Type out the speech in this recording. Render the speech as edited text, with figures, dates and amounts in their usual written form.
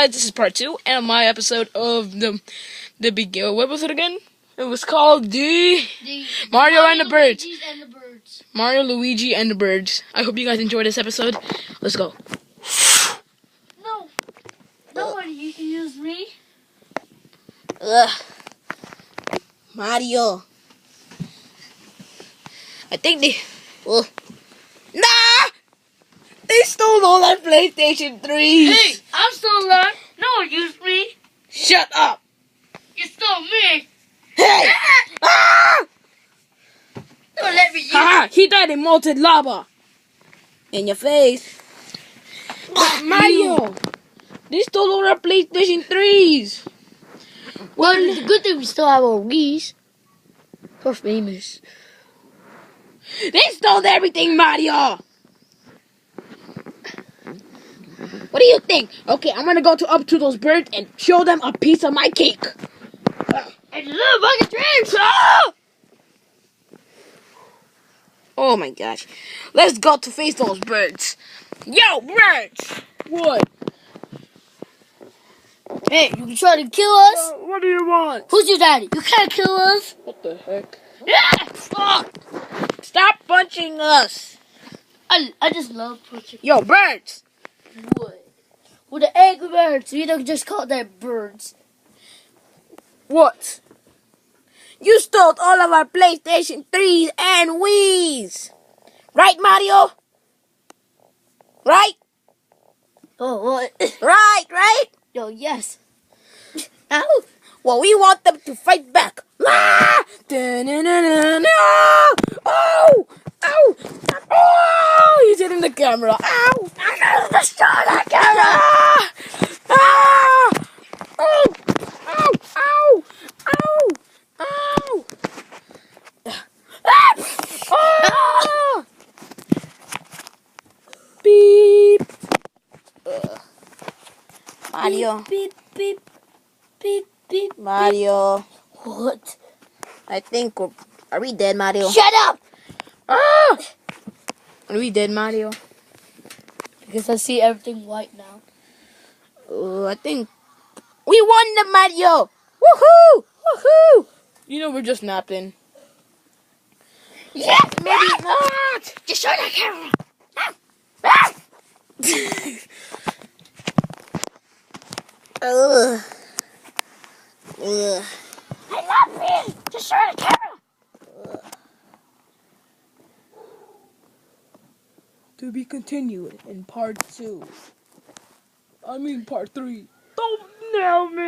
guys, this is part 2 and my episode of the begin. What was it again? It was called the Mario and the Birds. Mario, Luigi, and the Birds. I hope you guys enjoyed this episode. Let's go. No, no one use me. Mario. I think they. Nah! They stole all our PlayStation 3s. Hey, I'm still alive. No one used me. Shut up. You stole me. Hey! Ah! Don't let me use Haha, he died in molten lava. In your face. Mario! They stole all our PlayStation 3s. Well, the good thing we still have our Wii's. We're famous. They stole everything, Mario! What do you think? Okay, I'm gonna go up to those birds and show them a piece of my cake. And little bucket dreams. Ah! Oh my gosh. Let's go to face those birds. Yo, birds! What? Hey, you can try to kill us. What do you want? Who's your daddy? You can't kill us. What the heck? Yeah. Stop punching us. I just love punching. Yo, birds! What? Well, the angry birds. We don't just call them birds. What? You stole all of our PlayStation 3s and Wii's. Right, Mario? Right? Oh, what? Right? Yo, yes. Ow. Well, we want them to fight back. Ah! Da-na-na-na-na. Oh! Ow! Oh! He's hitting the camera. Ow! I'm gonna destroy the camera! Ah! Oh! Ow! Ow! Ow! Ow! Ah! Ah! Beep! Mario. Beep, beep, beep, beep. Mario. What? I think are we dead, Mario? Shut up! Ah! Are we dead, Mario? Because I see everything white now. I think we won the Mario! Woohoo! Woohoo! You know we're just napping. Yes, Maybe not! just show that camera. Ugh. Ugh. I love me. Just show the camera. To be continued in part 2. I mean part 3. Don't nail me!